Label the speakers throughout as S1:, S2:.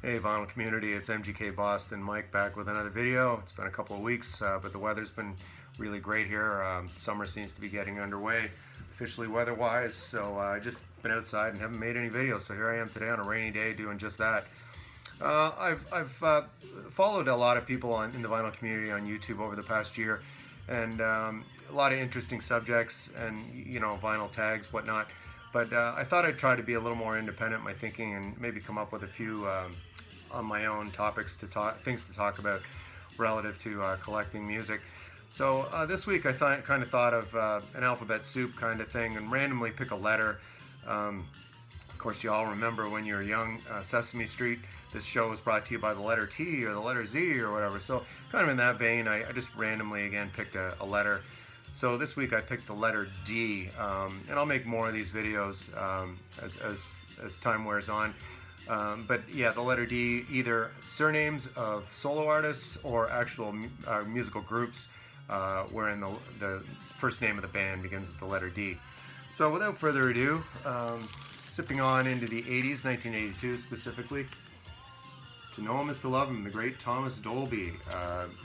S1: Hey vinyl community, it's MGK Boston Mike back with another video. It's been a couple of weeks, but the weather's been really great here. Summer seems to be getting underway, officially weather-wise, so I just been outside and haven't made any videos, so here I am today on a rainy day doing just that. I've followed a lot of people in the vinyl community on YouTube over the past year, and a lot of interesting subjects and, you know, vinyl tags, whatnot. But I thought I'd try to be a little more independent in my thinking and maybe come up with a few on my own topics things to talk about relative to collecting music. So this week I kind of thought of an alphabet soup kind of thing and randomly pick a letter. Of course, you all remember when you were young, Sesame Street. This show was brought to you by the letter T or the letter Z or whatever. So kind of in that vein, I just randomly again picked a letter. So this week I picked the letter D, and I'll make more of these videos as time wears on. But yeah, the letter D, either surnames of solo artists or actual musical groups, wherein the first name of the band begins with the letter D. So without further ado, sipping on into the 80s, 1982 specifically. To Know Him is to Love Him, the great Thomas Dolby.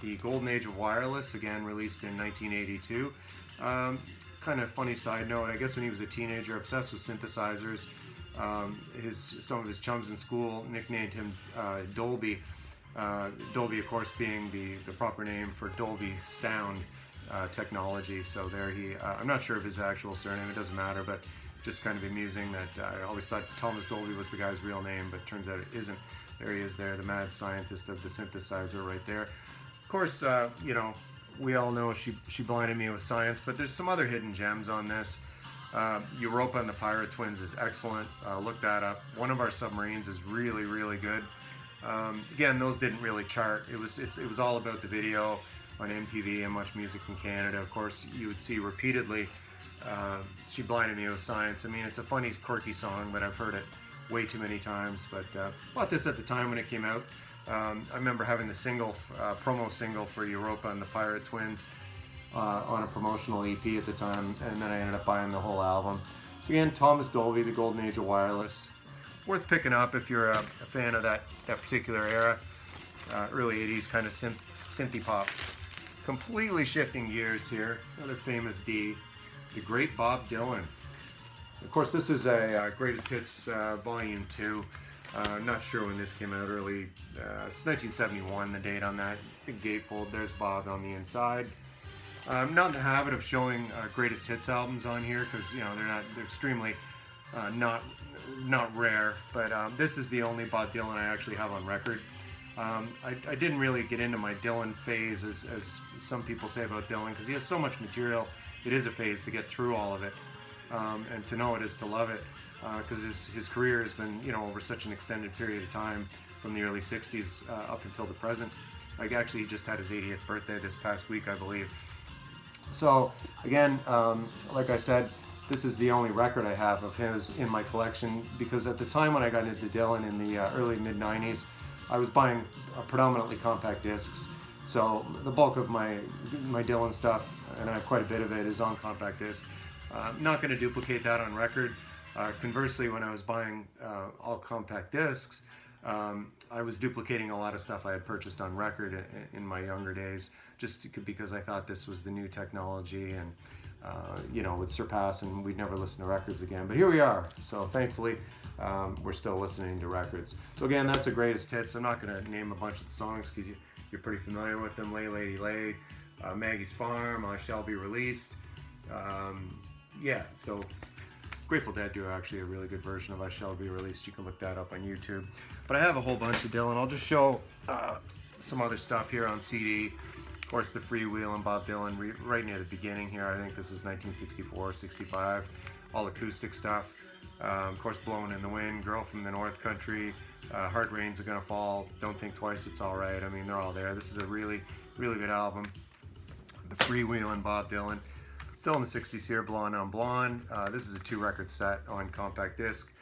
S1: The Golden Age of Wireless, again released in 1982. Kind of funny side note, I guess when he was a teenager, obsessed with synthesizers, some of his chums in school nicknamed him Dolby. Dolby, of course, being the proper name for Dolby sound technology. So there I'm not sure of his actual surname, it doesn't matter, but just kind of amusing that I always thought Thomas Dolby was the guy's real name, but turns out it isn't. There he is there, the mad scientist of the synthesizer right there. Of course, you know, we all know she blinded me with science, but there's some other hidden gems on this. Europa and the Pirate Twins is excellent. Look that up. One of Our Submarines is really, really good. Again, those didn't really chart. It was all about the video on MTV and Much Music in Canada. Of course, you would see repeatedly, She Blinded Me with Science. I mean, it's a funny, quirky song, but I've heard it way too many times. But bought this at the time when it came out. I remember having the promo single for Europa and the Pirate Twins on a promotional EP at the time, and then I ended up buying the whole album. So again, Thomas Dolby, The Golden Age of Wireless. Worth picking up if you're a fan of that particular era. Early 80s kind of synthy pop. Completely shifting gears here. Another famous D. The great Bob Dylan. Of course, this is a Greatest Hits Volume 2. I'm not sure when this came out, it's 1971, the date on that. Big gatefold, there's Bob on the inside. I'm not in the habit of showing Greatest Hits albums on here because, you know, they're extremely not rare, but this is the only Bob Dylan I actually have on record. I didn't really get into my Dylan phase as some people say about Dylan because he has so much material. It is a phase to get through all of it. And to know it is to love it, because his career has been, you know, over such an extended period of time from the early 60s up until the present. Like, actually, he just had his 80th birthday this past week, I believe. So again, like I said, this is the only record I have of his in my collection, because at the time when I got into Dylan in the early mid-90s, I was buying predominantly compact discs. So the bulk of my Dylan stuff, and I have quite a bit of it, is on compact disc. I'm not going to duplicate that on record. Conversely, when I was buying all compact discs, I was duplicating a lot of stuff I had purchased on record in my younger days, just because I thought this was the new technology and, you know, would surpass and we'd never listen to records again. But here we are. So thankfully, we're still listening to records. So again, that's the Greatest Hits. I'm not going to name a bunch of the songs because you're pretty familiar with them. Lay Lady Lay, Maggie's Farm, I Shall Be Released. Yeah, so Grateful Dead do actually a really good version of I Shall Be Released. You can look that up on YouTube. But I have a whole bunch of Dylan. I'll just show some other stuff here on CD. Of course, the Freewheelin' Bob Dylan right near the beginning here. I think this is 1964, 65. All acoustic stuff. Of course, Blowin' in the Wind, Girl from the North Country, Hard Rains Are Gonna Fall, Don't Think Twice, It's Alright. I mean, they're all there. This is a really, really good album. The Freewheelin' Bob Dylan. Still in the 60s here, Blonde on Blonde. This is a 2-record set on compact disc.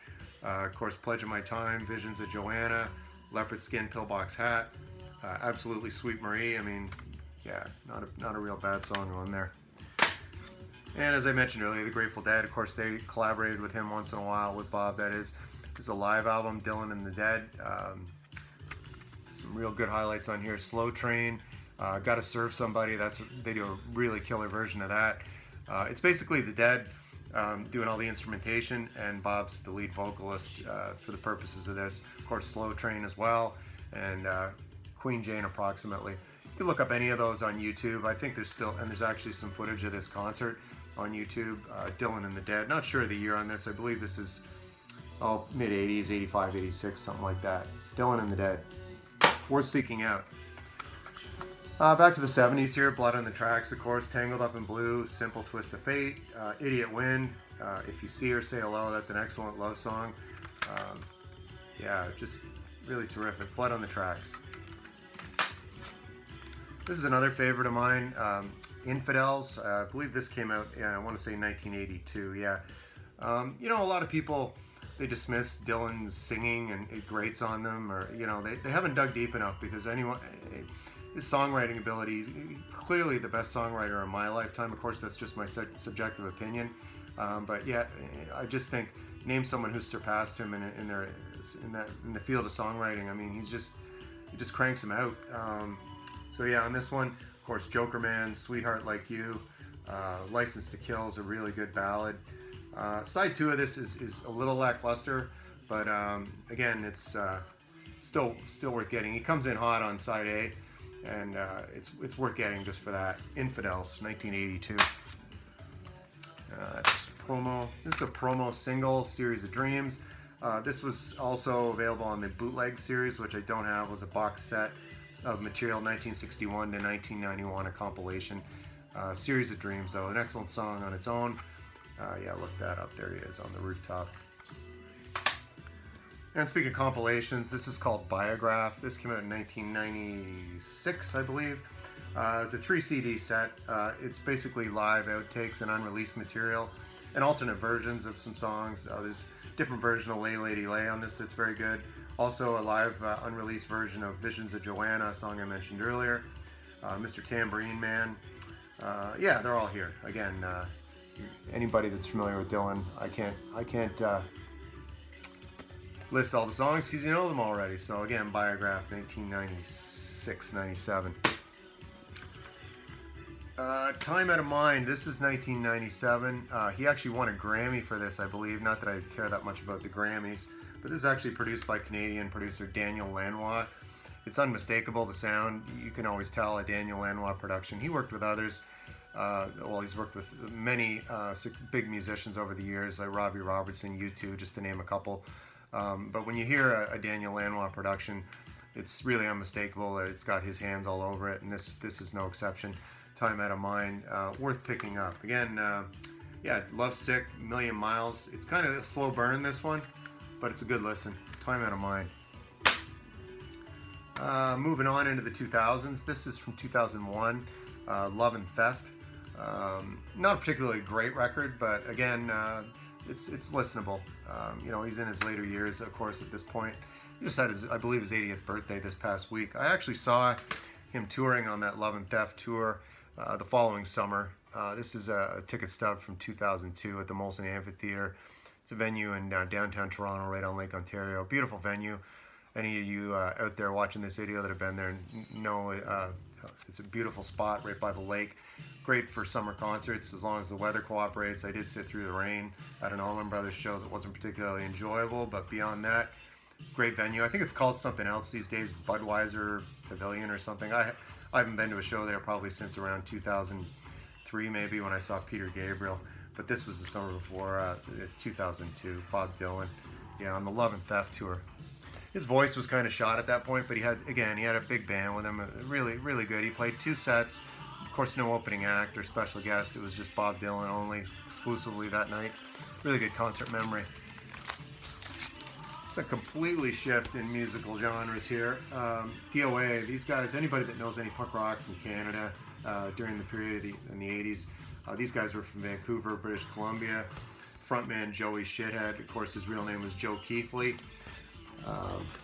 S1: Of course, Pledge of My Time, Visions of Joanna, Leopard Skin Pillbox Hat, Absolutely Sweet Marie. I mean, yeah, not a real bad song on there. And as I mentioned earlier, the Grateful Dead, of course, they collaborated with him once in a while, with Bob, that is. This is a live album, Dylan and the Dead. Some real good highlights on here. Slow Train, Gotta Serve Somebody. They do a really killer version of that. It's basically the Dead doing all the instrumentation, and Bob's the lead vocalist for the purposes of this. Of course, Slow Train as well, and Queen Jane approximately. You can look up any of those on YouTube. I think there's actually some footage of this concert on YouTube. Dylan and the Dead. Not sure of the year on this. I believe this is mid 80s, 85, 86, something like that. Dylan and the Dead. Worth seeking out. Back to the 70s here. Blood on the Tracks, of course. Tangled Up in Blue, Simple Twist of Fate, Idiot Wind, If You See Her, Say Hello. That's an excellent love song. Yeah, just really terrific. Blood on the Tracks. This is another favorite of mine, Infidels. I believe this came out, I want to say 1982, yeah. You know, a lot of people, they dismiss Dylan's singing and it grates on them, or, you know, they haven't dug deep enough, because his songwriting ability, he's clearly the best songwriter in my lifetime. Of course, that's just my subjective opinion. But yeah, I just think, name someone who's surpassed him in the field of songwriting. I mean, he just cranks them out. So yeah, on this one, of course, Joker Man, Sweetheart Like You, License to Kill is a really good ballad. Side 2 of this is a little lackluster, but again, it's still worth getting. He comes in hot on side A, and it's worth getting just for that. Infidels, 1982. That's promo. This is a promo single, Series of Dreams. This was also available on the bootleg series, which I don't have. It was a box set of material, 1961 to 1991, a compilation. Series of Dreams, though, an excellent song on its own. Yeah, look that up. There he is on the rooftop. And speaking of compilations, this is called Biograph. This came out in 1996, I believe. It's a 3 CD set. It's basically live outtakes and unreleased material and alternate versions of some songs. There's a different version of Lay Lady Lay on this that's very good. Also a live unreleased version of Visions of Joanna, a song I mentioned earlier. Mr. Tambourine Man. Yeah, they're all here. Again, anybody that's familiar with Dylan, I can't list all the songs because you know them already. So again, Biograph, 1996, 97. Time Out of Mind, this is 1997. He actually won a Grammy for this, I believe. Not that I care that much about the Grammys, but this is actually produced by Canadian producer Daniel Lanois. It's unmistakable, the sound. You can always tell a Daniel Lanois production. He worked with others. Well, he's worked with many big musicians over the years, like Robbie Robertson, U2, just to name a couple. But when you hear a Daniel Lanois production, it's really unmistakable that it's got his hands all over it, and this is no exception. Time Out of Mind, worth picking up. Again, yeah, Love Sick, Million Miles. It's kind of a slow burn, this one, but it's a good listen. Time Out of Mind. Moving on into the 2000s, this is from 2001, Love and Theft. Not a particularly great record, but again, it's listenable. You know, he's in his later years, of course, at this point. He just had I believe his 80th birthday this past week. I actually saw him touring on that Love and Theft tour the following summer. This is a ticket stub from 2002 at the Molson Amphitheater. It's a venue in downtown Toronto, right on Lake Ontario. Beautiful venue. Any of you out there watching this video that have been there know it's a beautiful spot right by the lake. Great for summer concerts as long as the weather cooperates. I did sit through the rain at an Allman Brothers show that wasn't particularly enjoyable, but beyond that, great venue. I think it's called something else these days, Budweiser Pavilion or something. I haven't been to a show there probably since around 2003 maybe, when I saw Peter Gabriel, but this was the summer before, 2002, Bob Dylan, yeah, on the Love and Theft tour. His voice was kind of shot at that point, but he had a big band with him, really, really good. He played 2 sets, of course no opening act or special guest, it was just Bob Dylan only, exclusively that night. Really good concert memory. It's a completely shift in musical genres here. DOA, these guys, anybody that knows any punk rock from Canada during the period in the 80s, these guys were from Vancouver, British Columbia. Frontman Joey Shithead, of course his real name was Joe Keithley.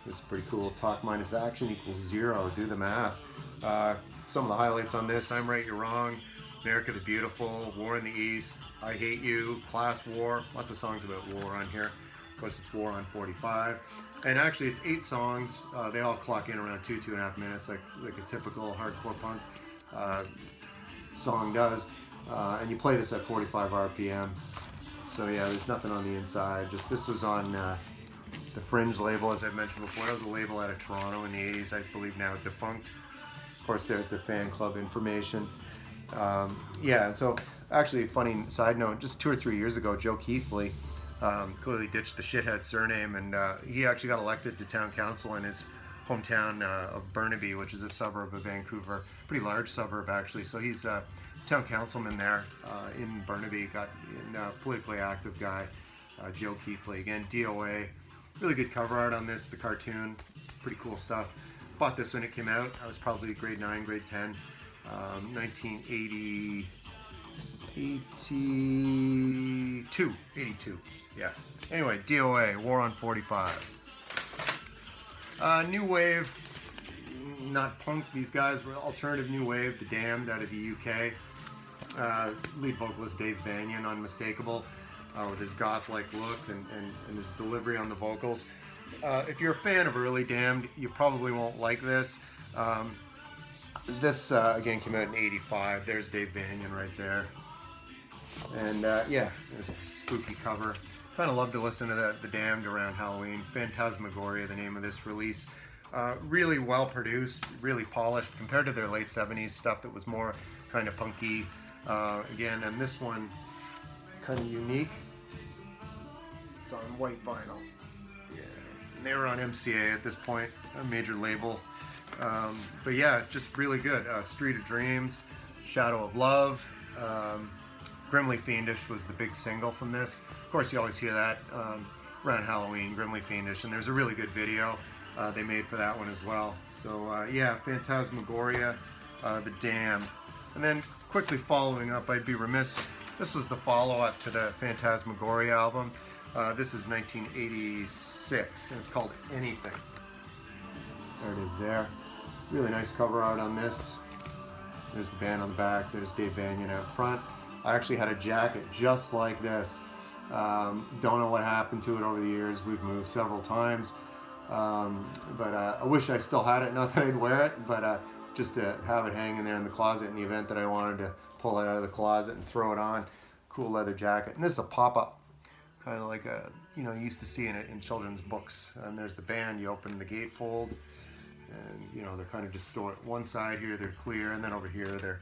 S1: This is pretty cool. Talk minus action equals 0. Do the math. Some of the highlights on this: I'm Right, You're Wrong, America the Beautiful, War in the East, I Hate You, Class War. Lots of songs about war on here. course, it's War on 45. And actually, it's 8 songs. They all clock in around 2.5 minutes, like a typical hardcore punk song does. And you play this at 45 RPM. So yeah, there's nothing on the inside. Just this was on the Fringe label, as I've mentioned before. It was a label out of Toronto in the 80s, I believe now defunct. Of course, there's the fan club information. Yeah, and so actually, funny side note, just 2 or 3 years ago, Joe Keithley clearly ditched the shithead surname, and he actually got elected to town council in his hometown of Burnaby, which is a suburb of Vancouver, pretty large suburb actually. So he's a town councilman there in Burnaby, politically active guy, Joe Keithley. Again, DOA, really good cover art on this, the cartoon, pretty cool stuff. Bought this when it came out. I was probably grade 9, grade 10, 1980. 82, yeah. Anyway, DOA, War on 45. New wave, not punk. These guys were alternative new wave. The Damned out of the UK. Lead vocalist Dave Vanian, unmistakable, with his goth-like look and his delivery on the vocals. If you're a fan of early Damned, you probably won't like this. This again came out in '85. There's Dave Vanian right there. And yeah, it's the spooky cover. Kind of love to listen to the Damned around Halloween. Phantasmagoria, the name of this release. Really well produced, really polished compared to their late 70s stuff that was more kind of punky. Again, and this one kind of unique. It's on white vinyl. Yeah, and they were on MCA at this point, a major label. But yeah, just really good. Street of Dreams, Shadow of Love. Grimly Fiendish was the big single from this. Of course, you always hear that around Halloween, Grimly Fiendish, and there's a really good video they made for that one as well. So yeah, Phantasmagoria, The Damned. And then quickly following up, I'd be remiss, this was the follow-up to the Phantasmagoria album. This is 1986, and it's called Anything. There it is there. Really nice cover art on this. There's the band on the back, there's Dave Vanian out front. I actually had a jacket just like this. Don't know what happened to it over the years. We've moved several times. But I wish I still had it. Not that I'd wear it, but just to have it hanging there in the closet in the event that I wanted to pull it out of the closet and throw it on. Cool leather jacket. And this is a pop-up, kind of like you used to see in children's books. And there's the band. You open the gatefold, and they're kind of distorted. One side here they're clear, and then over here they're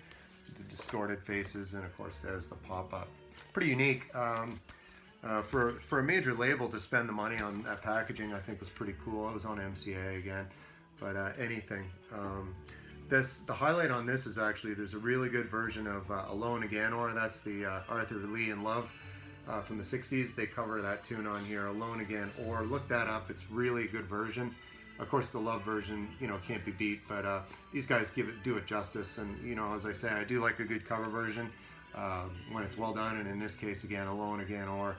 S1: the distorted faces, and of course there's the pop-up. Pretty unique. For a major label to spend the money on that packaging, I think was pretty cool. It was on MCA again, but Anything. The highlight on this is actually there's a really good version of Alone Again, or that's the Arthur Lee in Love from the 60s. They cover that tune on here, Alone Again, or look that up. It's really a good version. Of course, the Love version, can't be beat, but these guys do it justice. And as I say, I do like a good cover version when it's well done. And in this case, again, Alone Again, or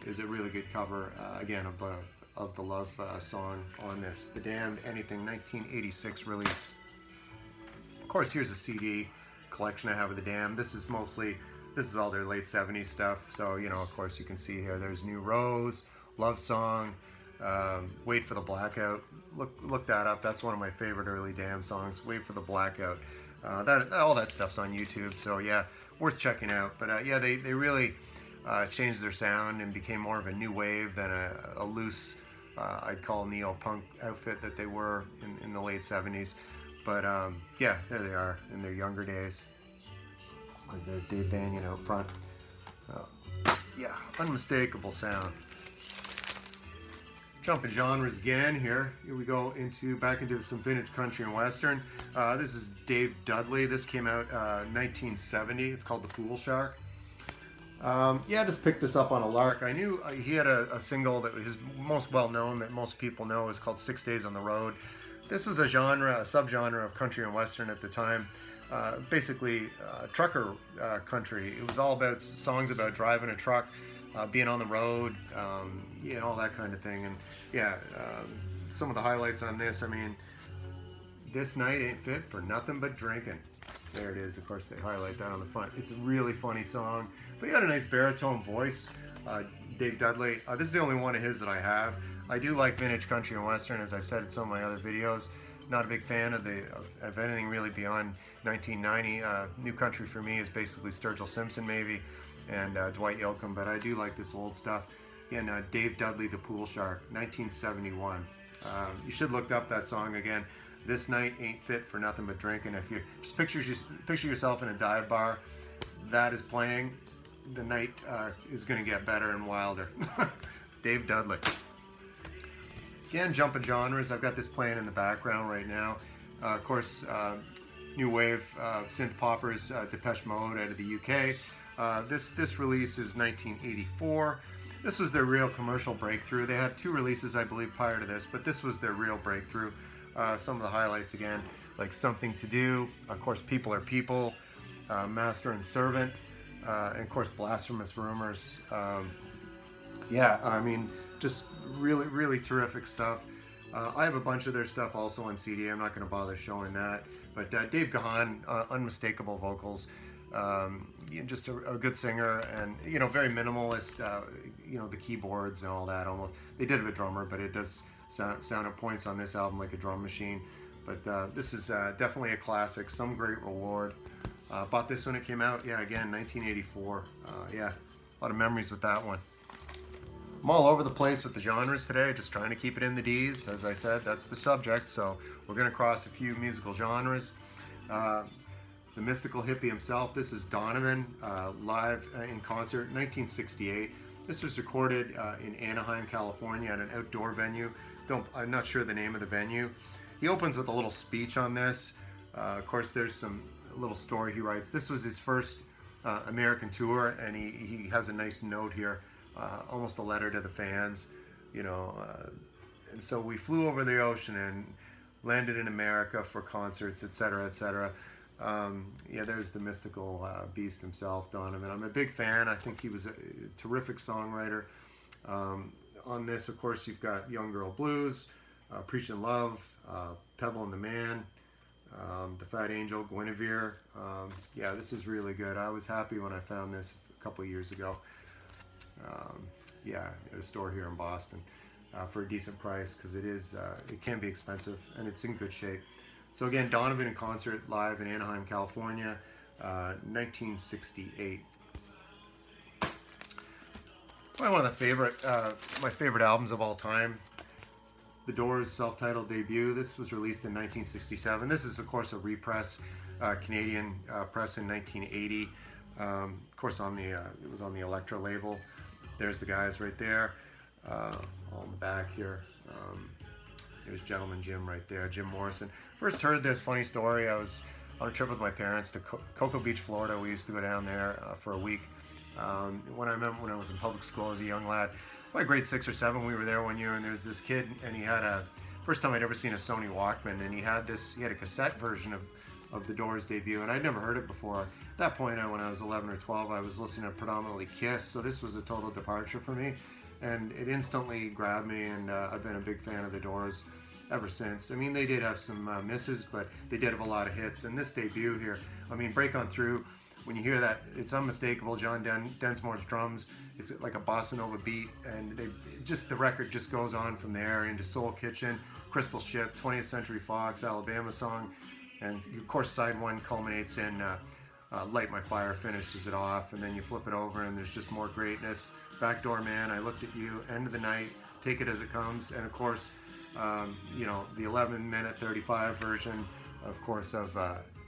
S1: is a really good cover again of the Love song on this. The Damned, Anything, 1986 release. Of course, here's a CD collection I have of the Damned. This is all their late 70s stuff. So of course, you can see here. There's New Rose, Love Song. Wait for the Blackout. Look that up. That's one of my favorite early Damned songs. Wait for the Blackout. All that stuff's on YouTube. So yeah, worth checking out. But yeah, they really changed their sound and became more of a new wave than a loose, I'd call neo-punk outfit that they were in the late 70s. But yeah, there they are in their younger days. There's Dave Vanian out front. Yeah, unmistakable sound. Jumping genres again here. Here we go back into some vintage country and western. This is Dave Dudley. This came out 1970. It's called The Pool Shark. Yeah, I just picked this up on a lark. I knew he had a single that was most well known that most people know is called 6 Days on the Road. This was a subgenre of country and western at the time. Basically trucker country. It was all about songs about driving a truck, being on the road, all that kind of thing. And yeah, some of the highlights on this, I mean, this night ain't fit for nothing but drinking. There it is. Of course, they highlight that on the front. It's a really funny song, but he had a nice baritone voice. Dave Dudley. This is the only one of his that I have. I do like vintage country and western, as I've said in some of my other videos. Not a big fan of anything really beyond 1990. New country for me is basically Sturgill Simpson maybe, and Dwight Yoakam, but I do like this old stuff. Again, Dave Dudley, The Pool Shark, 1971. You should look up that song again. This night ain't fit for nothing but drinking. If you just picture yourself in a dive bar, that is playing, the night is going to get better and wilder. Dave Dudley. Again, jumping genres. I've got this playing in the background right now. Of course, new wave synth poppers, Depeche Mode out of the UK. This release is 1984. This was their real commercial breakthrough. They had 2 releases, I believe, prior to this, but this was their real breakthrough. Some of the highlights again, like Something to Do, of course, People Are People, Master and Servant, and of course, Blasphemous Rumors. Yeah, I mean, just really, really terrific stuff. I have a bunch of their stuff also on CD. I'm not going to bother showing that. But Dave Gahan, unmistakable vocals. Just a good singer, and very minimalist. The keyboards and all that. Almost they did have a drummer, but it does sound at points on this album like a drum machine. But this is definitely a classic. Some Great Reward. Bought this when it came out. Yeah, again, 1984. Yeah, a lot of memories with that one. I'm all over the place with the genres today, just trying to keep it in the D's. As I said, that's the subject, so we're going to cross a few musical genres. The mystical hippie himself, this is Donovan, live in concert, 1968. This was recorded in Anaheim, California at an outdoor venue. I'm not sure the name of the venue. He opens with a little speech on this. Of course, there's a little story he writes. This was his first American tour, and he has a nice note here. Almost a letter to the fans, and so we flew over the ocean and landed in America for concerts, etc., etc. Yeah, there's the mystical beast himself, Donovan. I'm a big fan. I think he was a terrific songwriter. On this, of course, you've got Young Girl Blues, Preachin' Love, Pebble and the Man, The Fat Angel, Guinevere. Yeah, this is really good. I was happy when I found this a couple of years ago. Yeah, at a store here in Boston for a decent price, because it can be expensive and it's in good shape. So again, Donovan in concert live in Anaheim, California, 1968. Probably one of my favorite albums of all time. The Doors' self-titled debut. This was released in 1967. This is, of course, a repress, Canadian press in 1980. Of course, it was on the Elektra label. There's the guys right there, all in the back here. There's Gentleman Jim right there, Jim Morrison. First heard this, funny story, I was on a trip with my parents to Cocoa Beach, Florida. We used to go down there for a week. When I was in public school as a young lad, like grade 6 or 7, we were there one year, and there was this kid, and he had first time I'd ever seen a Sony Walkman, and he had a cassette version of the Doors' debut, and I'd never heard it before. At that point, when I was 11 or 12, I was listening to predominantly Kiss, so this was a total departure for me, and it instantly grabbed me, and I've been a big fan of the Doors ever since. I mean, they did have some misses, but they did have a lot of hits, and this debut here, I mean, Break On Through, when you hear that, it's unmistakable. John Densmore's drums, it's like a bossa nova beat, and the record just goes on from there into Soul Kitchen, Crystal Ship, 20th Century Fox, Alabama Song, and of course side 1 culminates in Light My Fire, finishes it off, and then you flip it over and there's just more greatness. Backdoor Man, I Looked at You, End of the Night, Take It As It Comes, and of course, the 11-minute 35 version, of course, of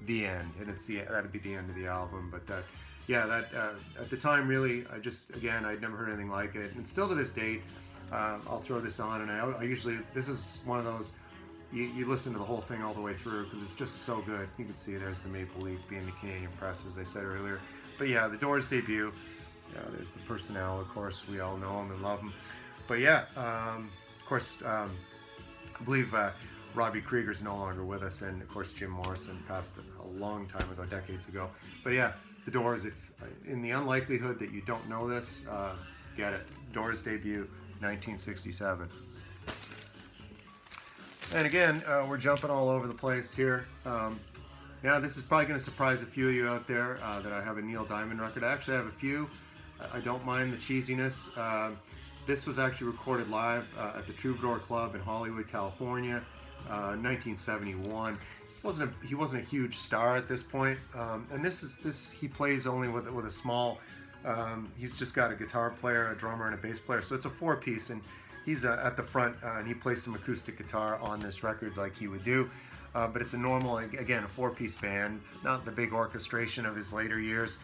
S1: The End, and that'd be the end of the album. But at the time, really, I'd never heard anything like it, and still to this date, I'll throw this on, and I usually, this is one of those, you listen to the whole thing all the way through because it's just so good. You can see there's the Maple Leaf being the Canadian press, as I said earlier. But yeah, the Doors debut. There's the personnel, of course, we all know them and love them. But yeah, of course, I believe Robbie Krieger's no longer with us, and of course Jim Morrison passed a long time ago, decades ago. But yeah, the Doors, if in the unlikelihood that you don't know this, get it. Doors debut, 1967. And again, we're jumping all over the place here. Now, this is probably going to surprise a few of you out there that I have a Neil Diamond record. I actually have a few. I don't mind the cheesiness. This was actually recorded live at the Troubadour Club in Hollywood, California, 1971. He wasn't a huge star at this point, and he plays only with a small. He's just got a guitar player, a drummer, and a bass player, so it's a four-piece, and he's at the front, and he plays some acoustic guitar on this record like he would do. But it's a normal, again, a four-piece band, not the big orchestration of his later years.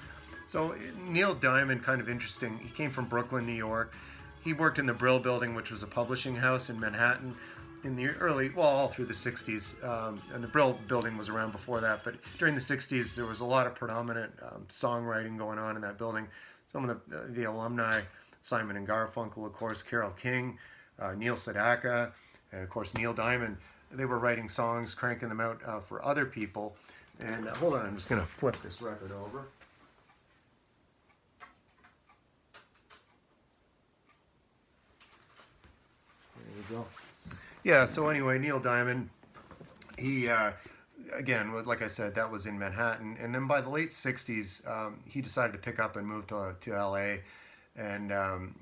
S1: So Neil Diamond, kind of interesting. He came from Brooklyn, New York. He worked in the Brill Building, which was a publishing house in Manhattan in the all through the 60s. And the Brill Building was around before that. But during the 60s, there was a lot of predominant songwriting going on in that building. Some of the alumni, Simon and Garfunkel, of course, Carole King, Neil Sedaka, and of course Neil Diamond. They were writing songs, cranking them out for other people. And hold on, I'm just going to flip this record over. Go. Yeah, so anyway, Neil Diamond, he, again, like I said, that was in Manhattan. And then by the late 60s, he decided to pick up and move to LA. And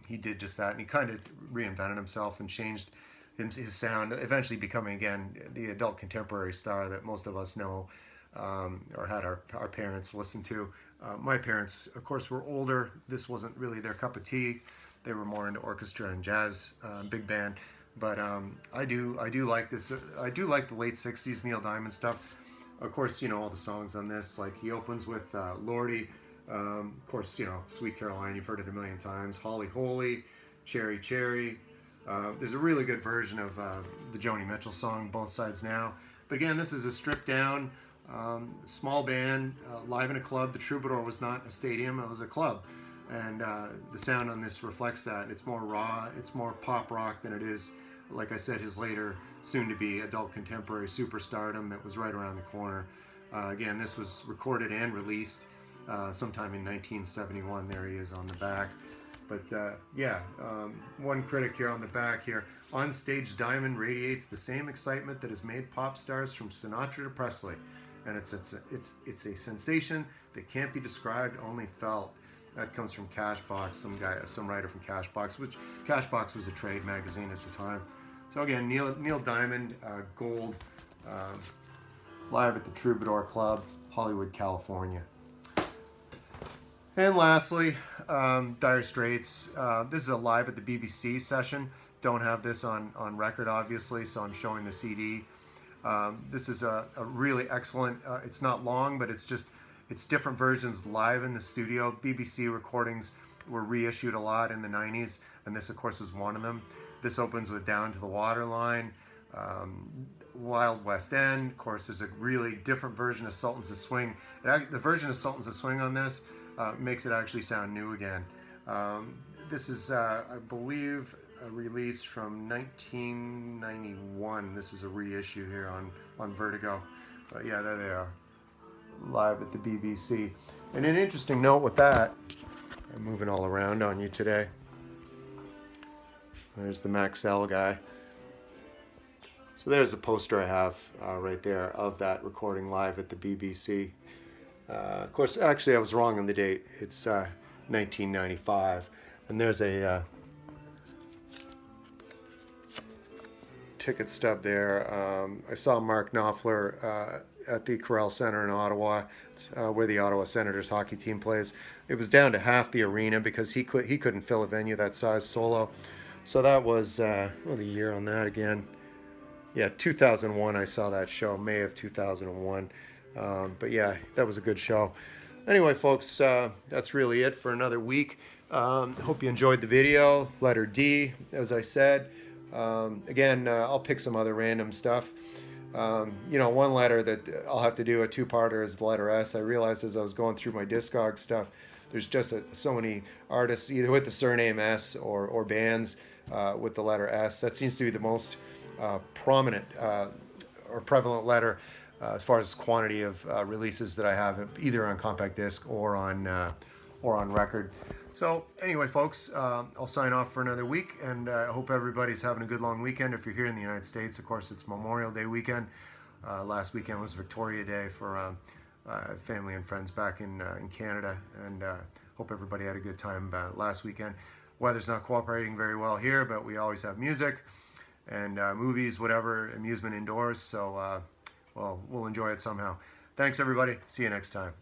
S1: he did just that. And he kind of reinvented himself and changed his sound, eventually becoming, again, the adult contemporary star that most of us know or had our parents listen to. My parents, of course, were older. This wasn't really their cup of tea. They were more into orchestra and jazz, big band. But I do like this. I do like the late 60s Neil Diamond stuff. Of course, you know, all the songs on this. Like, he opens with Lordy. Of course, you know, Sweet Caroline, you've heard it a million times. Holly Holy, Cherry Cherry. There's a really good version of the Joni Mitchell song, Both Sides Now. But again, this is a stripped down, small band, live in a club. The Troubadour was not a stadium, it was a club. And the sound on this reflects that. It's more raw, it's more pop rock than it is, like I said, his later soon-to-be adult contemporary superstardom that was right around the corner. Again, this was recorded and released sometime in 1971. There he is on the back. But yeah, one critic here on the back here. On stage, Diamond radiates the same excitement that has made pop stars from Sinatra to Presley. And it's a sensation that can't be described, only felt. That comes from Cashbox, some writer from Cashbox, which Cashbox was a trade magazine at the time. So again, Neil Diamond, Gold, live at the Troubadour Club, Hollywood, California. And lastly, Dire Straits. This is a live at the BBC session. Don't have this on record, obviously, so I'm showing the CD. This is a really excellent, it's not long, but it's different versions live in the studio. BBC recordings were reissued a lot in the 90s, and this, of course, was one of them. This opens with Down to the Waterline, Wild West End. Of course, there's a really different version of Sultans of Swing. The version of Sultans of Swing on this makes it actually sound new again. This is, I believe, a release from 1991. This is a reissue here on Vertigo. But yeah, there they are, live at the BBC. And an interesting note with that, I'm moving all around on you today. There's the Maxell guy. So there's the poster I have right there of that recording live at the BBC. Of course, actually, I was wrong on the date. It's 1995. And there's a ticket stub there. I saw Mark Knopfler at the Corral Center in Ottawa, where the Ottawa Senators hockey team plays. It was down to half the arena because he couldn't fill a venue that size solo. So that was, the year on that again? Yeah, 2001 I saw that show, May of 2001. But yeah, that was a good show. Anyway, folks, that's really it for another week. Hope you enjoyed the video. Letter D, as I said. Again, I'll pick some other random stuff. You know, one letter that I'll have to do a two-parter is the letter S. I realized as I was going through my Discog stuff, there's just so many artists either with the surname S or bands with the letter S. That seems to be the most prominent or prevalent letter as far as quantity of releases that I have, either on compact disc or on record. So anyway, folks, I'll sign off for another week, and I hope everybody's having a good long weekend. If you're here in the United States, of course, it's Memorial Day weekend. Last weekend was Victoria Day for family and friends back in Canada, and Hope everybody had a good time last weekend. Weather's not cooperating very well here, but we always have music and movies, whatever, amusement indoors. So, well, we'll enjoy it somehow. Thanks, everybody. See you next time.